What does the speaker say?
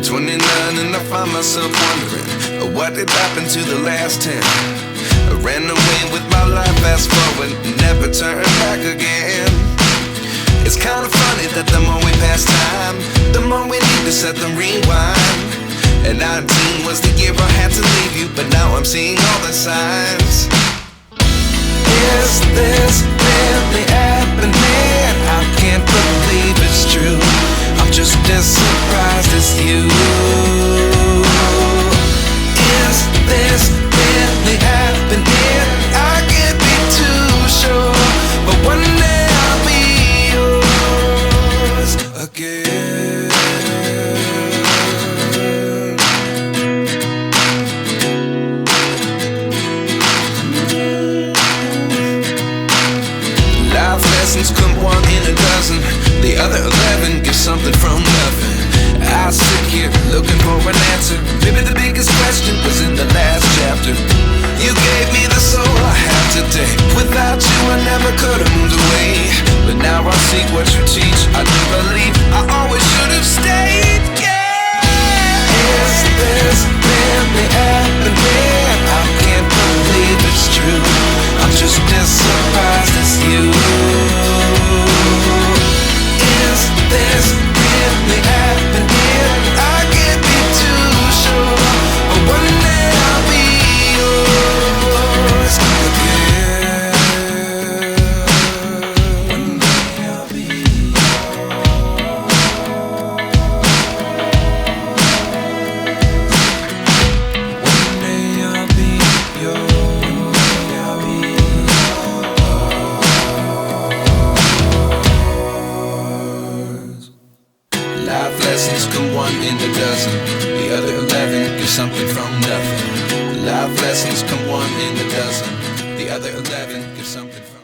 29 and I find myself wondering, what did happen to the last 10? I ran away with my life, fast forward, never turn back again. It's kinda funny that the more we pass time, the more we need to set the rewind. And 19 was the year I had to leave you, but now I'm seeing all the signs. Is this really happening? I can't believe it's true. I'm just as surprised as you. Is this really happening? I can't be too sure, but one day I'll be yours again. Life lessons come one in a dozen. The other 11 give something from nothing. I sit here looking for an answer. Maybe the biggest question was in the last chapter. You gave me the soul I have today. Without you I never could have moved away. But now I see what you teach. I do believe I always should have stayed. Yeah. Is this really happening? I can't believe it's true. I'm just as surprised as you. Is this really happening? I can't be too sure, but one day I'll be yours again. One day I'll be yours. One day I'll be yours. I'll be yours. Life lessons come one in a dozen. The other 11 give something from nothing. Life lessons come one in a dozen. The other 11 give something from